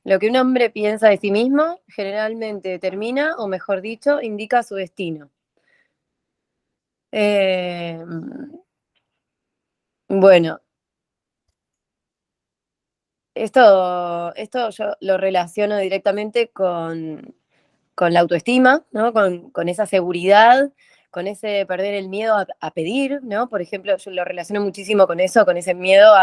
Lo que un hombre piensa de sí mismo generalmente determina, o mejor dicho, indica su destino. Eh, bueno, esto yo lo relaciono directamente con la autoestima, ¿no? Con esa seguridad, con ese perder el miedo a pedir, ¿no? Por ejemplo, yo lo relaciono muchísimo con eso, con ese miedo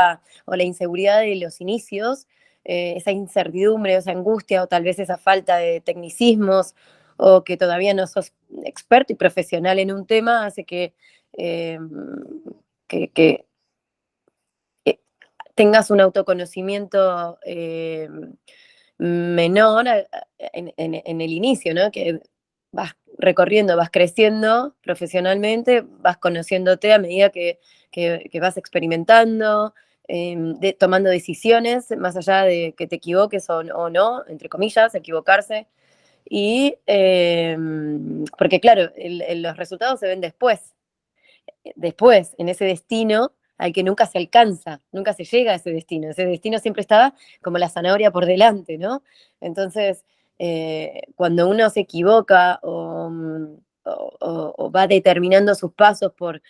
o la inseguridad de los inicios, esa incertidumbre, esa angustia, o tal vez esa falta de tecnicismos, o que todavía no sos experto y profesional en un tema, hace eh, que tengas un autoconocimiento menor en el inicio, ¿no? Que vas recorriendo, vas creciendo profesionalmente, vas conociéndote a medida que vas experimentando, tomando decisiones, más allá de que te equivoques o no, entre comillas, equivocarse. Y porque claro, los resultados se ven después, en ese destino al que nunca se alcanza, nunca se llega a ese destino. Ese destino siempre estaba como la zanahoria por delante, ¿no? Entonces, cuando uno se equivoca o va determinando sus pasos por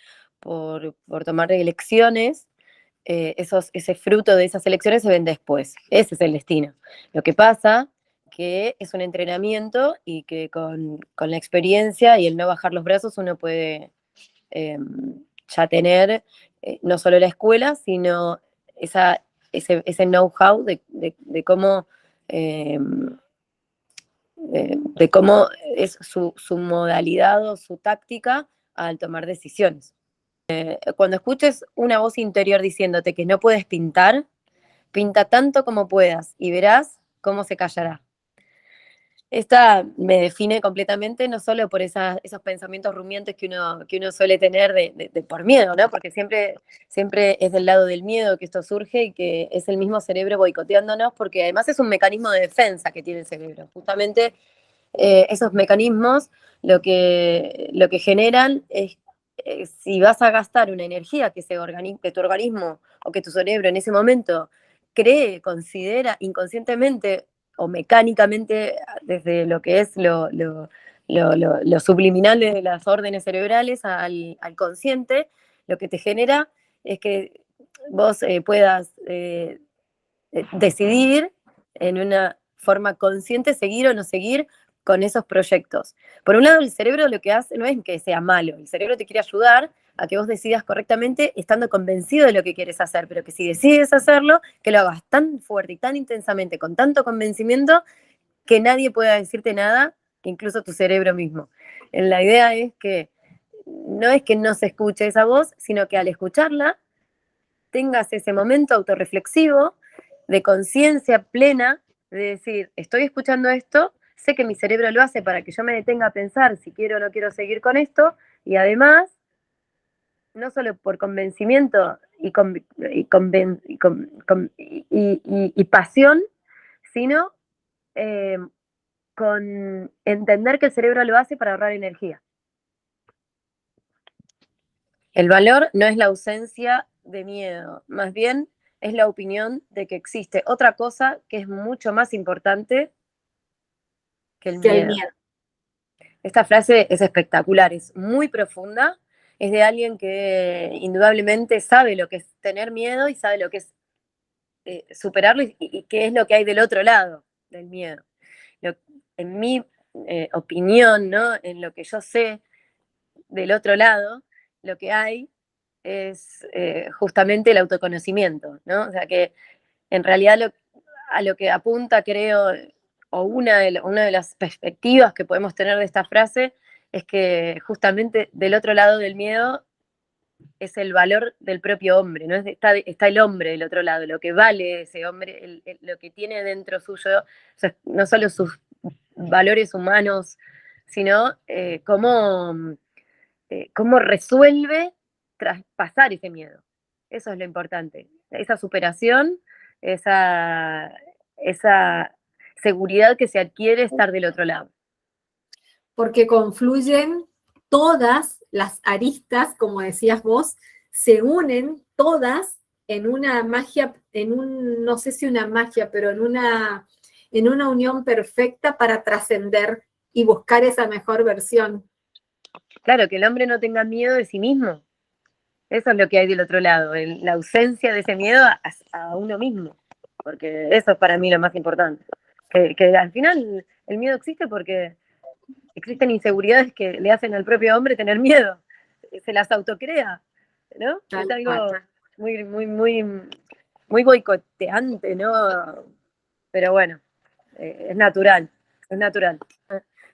tomar elecciones, ese fruto de esas elecciones se ven después. Ese es el destino. Lo que pasa que es un entrenamiento y que con la experiencia y el no bajar los brazos uno puede eh, ya tener no solo la escuela, sino ese know-how de cómo, eh, de cómo es su modalidad o su táctica al tomar decisiones. Cuando escuches una voz interior diciéndote que no puedes pintar, pinta tanto como puedas y verás cómo se callará. Esta me define completamente, no solo por esos pensamientos rumiantes que uno suele tener por miedo, ¿no? Porque siempre es del lado del miedo que esto surge y que es el mismo cerebro boicoteándonos, porque además es un mecanismo de defensa que tiene el cerebro. Justamente esos mecanismos lo que generan es, si vas a gastar una energía que tu organismo o que tu cerebro en ese momento cree, considera inconscientemente o mecánicamente desde lo que es lo subliminal de las órdenes cerebrales al consciente, lo que te genera es que vos puedas decidir en una forma consciente seguir o no seguir con esos proyectos. Por un lado, el cerebro lo que hace no es que sea malo, el cerebro te quiere ayudar a que vos decidas correctamente estando convencido de lo que quieres hacer, pero que si decides hacerlo, que lo hagas tan fuerte y tan intensamente, con tanto convencimiento, que nadie pueda decirte nada, incluso tu cerebro mismo. La idea es que no se escuche esa voz, sino que al escucharla tengas ese momento autorreflexivo de conciencia plena, de decir, estoy escuchando esto, sé que mi cerebro lo hace para que yo me detenga a pensar si quiero o no quiero seguir con esto, y además, no solo por convencimiento y pasión, sino eh, con entender que el cerebro lo hace para ahorrar energía. El valor no es la ausencia de miedo, más bien es la opinión de que existe otra cosa que es mucho más importante que el Que el miedo. miedo. Esta frase es espectacular, es muy profunda, es de alguien que indudablemente sabe lo que es tener miedo y sabe lo que es superarlo y qué es lo que hay del otro lado del miedo. Lo, en mi opinión, ¿no? En lo que yo sé del otro lado, lo que hay es justamente el autoconocimiento, ¿no? O sea que en realidad a lo que apunta, creo, o una de las perspectivas que podemos tener de esta frase es que justamente del otro lado del miedo es el valor del propio hombre, ¿no? Está el hombre del otro lado, lo que vale ese hombre, lo que tiene dentro suyo, o sea, no solo sus valores humanos, sino cómo resuelve traspasar ese miedo. Eso es lo importante. Esa superación, esa, esa seguridad que se adquiere estar del otro lado. Porque confluyen todas las aristas, como decías vos, se unen todas en una magia, no sé si una magia, pero en una unión perfecta para trascender y buscar esa mejor versión. Claro, que el hombre no tenga miedo de sí mismo. Eso es lo que hay del otro lado, la ausencia de ese miedo a uno mismo. Porque eso es para mí lo más importante. Que al final el miedo existe porque existen inseguridades que le hacen al propio hombre tener miedo. Se las autocrea, ¿no? Tal Es algo cual. muy, muy, muy, muy boicoteante, ¿no? Pero bueno, es natural, es natural.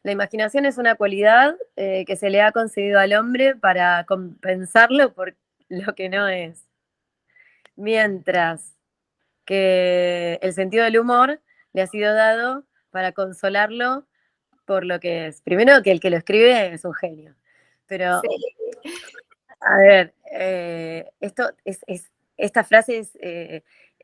La imaginación es una cualidad que se le ha concedido al hombre para compensarlo por lo que no es. Mientras que el sentido del humor le ha sido dado para consolarlo por lo que es. Primero, que el que lo escribe es un genio. Pero, Sí. a ver, esta frase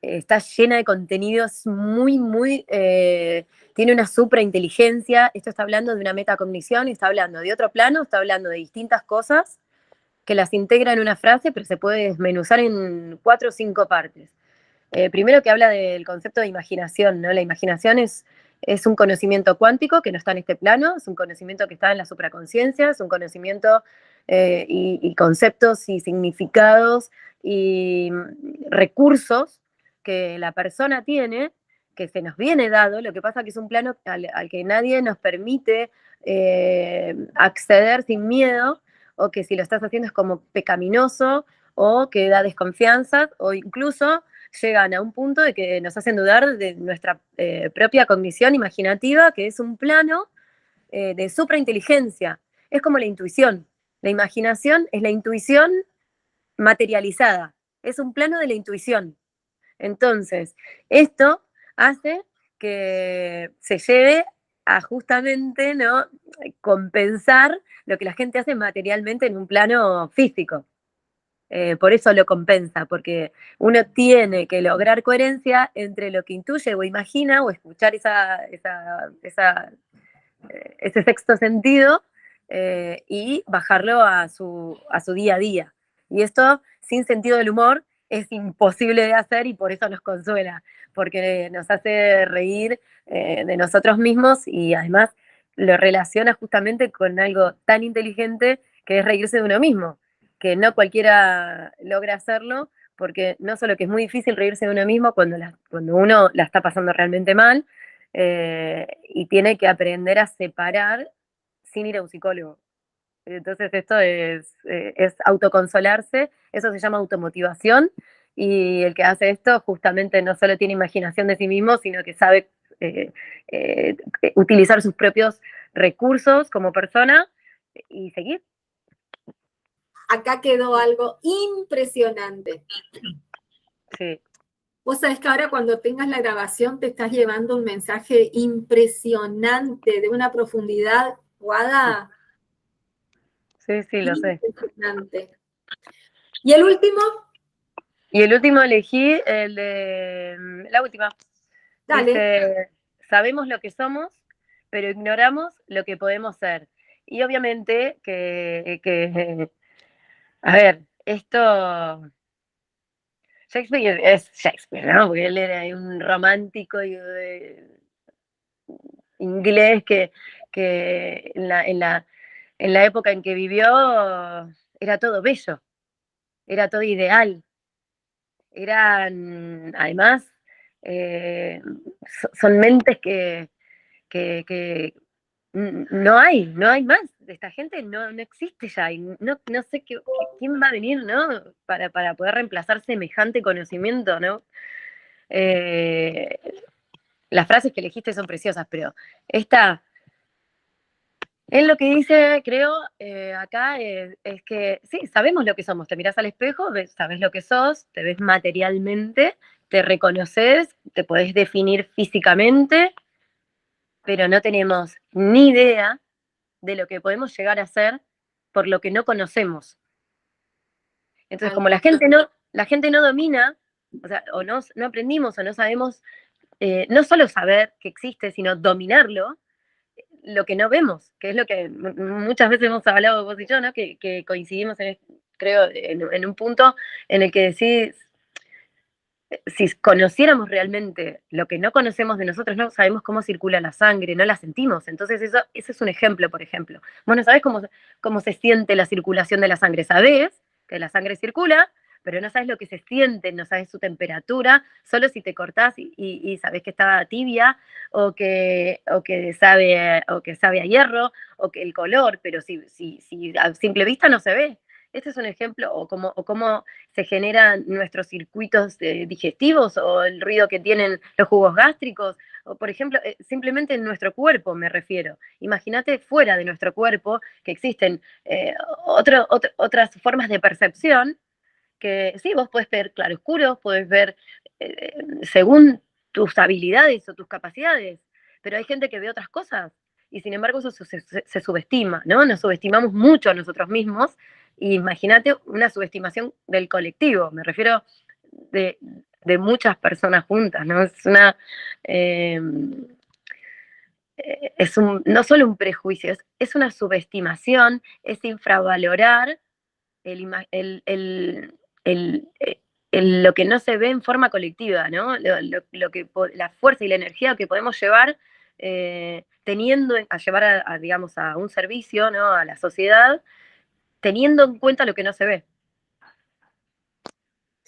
está llena de contenidos muy, muy... tiene una suprainteligencia. Esto está hablando de una metacognición, está hablando de otro plano, está hablando de distintas cosas que las integra en una frase, pero se puede desmenuzar en 4 o 5 partes. Primero que habla del concepto de imaginación, ¿no? La imaginación es un conocimiento cuántico que no está en este plano, es un conocimiento que está en la supraconciencia, es un conocimiento y conceptos y significados y recursos que la persona tiene, que se nos viene dado, lo que pasa que es un plano al que nadie nos permite acceder sin miedo, o que si lo estás haciendo es como pecaminoso, o que da desconfianza, o incluso llegan a un punto de que nos hacen dudar de nuestra propia cognición imaginativa, que es un plano de suprainteligencia. Es como la intuición. La imaginación es la intuición materializada. Es un plano de la intuición. Entonces, esto hace que se lleve a justamente, ¿no?, compensar lo que la gente hace materialmente en un plano físico. Por eso lo compensa, porque uno tiene que lograr coherencia entre lo que intuye o imagina o escuchar ese sexto sentido y bajarlo a su día a día. Y esto, sin sentido del humor, es imposible de hacer y por eso nos consuela, porque nos hace reír de nosotros mismos y además lo relaciona justamente con algo tan inteligente que es reírse de uno mismo, que no cualquiera logra hacerlo, porque no solo que es muy difícil reírse de uno mismo cuando uno la está pasando realmente mal, y tiene que aprender a separar sin ir a un psicólogo. Entonces esto es autoconsolarse, eso se llama automotivación, y el que hace esto justamente no solo tiene imaginación de sí mismo, sino que sabe eh, eh, utilizar sus propios recursos como persona y seguir. Acá quedó algo impresionante. Sí. Vos sabés que ahora cuando tengas la grabación te estás llevando un mensaje impresionante, de una profundidad, Guada, Sí, sí, lo sé. impresionante. ¿Y el último? Y el último elegí el de la última. Dale. Dice, sabemos lo que somos, pero ignoramos lo que podemos ser. Y obviamente a ver, esto, Shakespeare es Shakespeare, ¿no? Porque él era un romántico inglés que en la época en que vivió era todo bello, era todo ideal. Eran, además, son mentes que no hay más de esta gente, no existe ya, y no sé quién va a venir, ¿no? Para poder reemplazar semejante conocimiento, ¿no? Eh, las frases que elegiste son preciosas, pero esta, él lo que dice, creo, acá es que sí, sabemos lo que somos, te mirás al espejo, sabes lo que sos, te ves materialmente, te reconoces, te podés definir físicamente, pero no tenemos ni idea de lo que podemos llegar a ser por lo que no conocemos. Entonces, Tal como cual. la gente no domina, o sea, o no aprendimos o no sabemos, no solo saber que existe, sino dominarlo, lo que no vemos, que es lo que muchas veces hemos hablado vos y yo, ¿no? Que coincidimos, creo, en un punto en el que decís, si conociéramos realmente lo que no conocemos de nosotros, no sabemos cómo circula la sangre, no la sentimos. Entonces ese es un ejemplo, por ejemplo. Vos no sabés cómo se siente la circulación de la sangre. Sabés que la sangre circula, pero no sabes lo que se siente, no sabes su temperatura, solo si te cortás y sabés que está tibia o que sabe a hierro o que el color, pero si a simple vista no se ve. Este es un ejemplo, o cómo se generan nuestros circuitos digestivos o el ruido que tienen los jugos gástricos, o por ejemplo, simplemente en nuestro cuerpo me refiero. Imagínate fuera de nuestro cuerpo que existen otras formas de percepción que sí, vos podés ver claroscuros, podés ver según tus habilidades o tus capacidades, pero hay gente que ve otras cosas y sin embargo eso se subestima, ¿no? Nos subestimamos mucho a nosotros mismos y imagínate una subestimación del colectivo, me refiero de, de muchas personas juntas, ¿no? Eh, no solo un prejuicio, es una subestimación, es infravalorar el, el, lo que no se ve en forma colectiva, ¿no? La fuerza y la energía que podemos llevar teniendo a llevar digamos, a un servicio, ¿no? A la sociedad, teniendo en cuenta lo que no se ve.